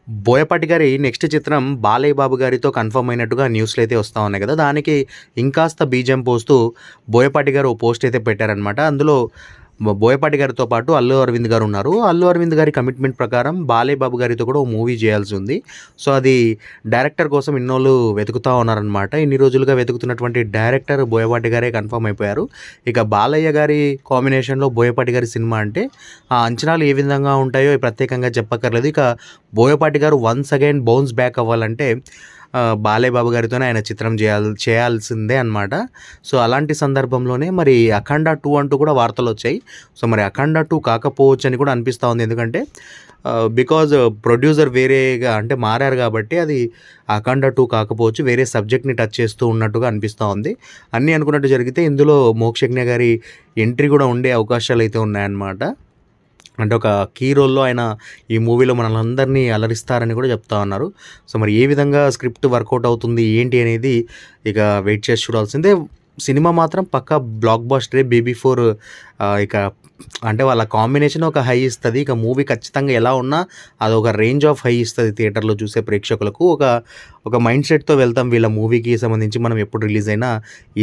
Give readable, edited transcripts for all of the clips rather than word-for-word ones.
బోయపాటి గారి నెక్స్ట్ చిత్రం బాలయ్య బాబు గారితో కన్ఫర్మ్ అయినట్టుగా న్యూస్‌లు అయితే వస్తా ఉన్నాయి గదా! దానికి ఇంకాస్త బీజం పోస్తూ బోయపాటి గారు ఓ పోస్ట్ అయితే పెట్టారనమాట. అందులో బోయపాటి గారితో పాటు అల్లు అరవింద్ గారు ఉన్నారు. అల్లు అరవింద్ గారి కమిట్మెంట్ ప్రకారం బాలయ్య బాబు గారితో కూడా ఓ మూవీ చేయాల్సి ఉంది. సో, అది డైరెక్టర్ కోసం ఇన్నోళ్ళు వెతుకుతా ఉన్నారనమాట. ఇన్ని రోజులుగా వెతుకుతున్నటువంటి డైరెక్టర్ బోయపాటి గారే కన్ఫర్మ్ అయిపోయారు. ఇక బాలయ్య గారి కాంబినేషన్‌లో బోయపాటి గారి సినిమా అంటే ఆ అంచనాలు ఏ విధంగా ఉంటాయో ప్రత్యేకంగా చెప్పక్కర్లేదు. ఇక బోయపాటి గారు వన్స్ అగైన్ బౌన్స్ బ్యాక్ అవ్వాలంటే బాలయ్య బాబు గారితోనే ఆయన చిత్రం చేయాల్సిందే అనమాట. సో, అలాంటి సందర్భంలోనే మరి 'అఖండ 2' అంటూ కూడా వార్తలొచ్చాయి. సో, మరి 'అఖండ 2' కాకపోవచ్చని కూడా అనిపిస్తా ఉంది. ఎందుకంటే బికాజ్ ప్రొడ్యూసర్ వేరేగా అంటే మారారు కాబట్టి అది 'అఖండ 2' కాకపోవచ్చు. వేరే సబ్జెక్ట్‌ని టచ్ చేస్తూ ఉన్నట్టుగా అనిపిస్తా ఉంది. అన్నీ అనుకున్నట్టు జరిగితే ఇందులో మోక్షజ్ఞ గారి ఎంట్రీ కూడా ఉండే అవకాశాలైతే ఉన్నాయన్నమాట. అంటే ఒక కీ రోల్‌లో ఆయన ఈ మూవీలో మనల్నందరినీ అలరిస్తారని కూడా చెప్తా ఉన్నారు. సో, మరి ఏ విధంగా స్క్రిప్ట్ వర్కౌట్ అవుతుంది, ఏంటి అనేది ఇక వెయిట్ చేసి చూడాల్సిందే. సినిమా మాత్రం పక్కా బ్లాక్ బస్టరే. 'బేబీ4' ఇక అంటే వాళ్ళ కాంబినేషన్ ఒక హై ఇస్తది. ఇక మూవీ ఖచ్చితంగా ఎలా ఉన్నా అదొక రేంజ్ ఆఫ్ హై ఇస్తది థియేటర్‌లో చూసే ప్రేక్షకులకు. ఒక మైండ్ సెట్‌తో వెళ్తాం వీళ్ళ మూవీకి సంబంధించి మనం ఎప్పుడు రిలీజ్ అయినా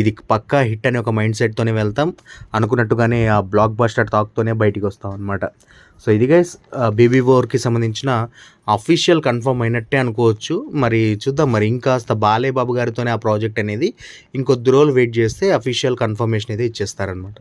ఇది పక్కా హిట్ అనే ఒక మైండ్ సెట్‌తోనే వెళ్తాం. అనుకున్నట్టుగానే ఆ బ్లాక్ బస్టర్ టాక్‌తోనే బయటికొస్తాం అనమాట. సో, ఇది గైస్ 'బేబీ4'కి సంబంధించిన అఫీషియల్ కన్ఫర్మ్ అయినట్టే అనుకోవచ్చు. మరి చూద్దాం మరి ఇంకాస్త బాలయ్య బాబు గారితోనే ఆ ప్రాజెక్ట్ అనేది ఇంకొద్ది రోజులు వెయిట్ చేస్తే అఫీషియల్ కన్ఫర్మేషన్ అయితే ఇచ్చేస్తారనమాట.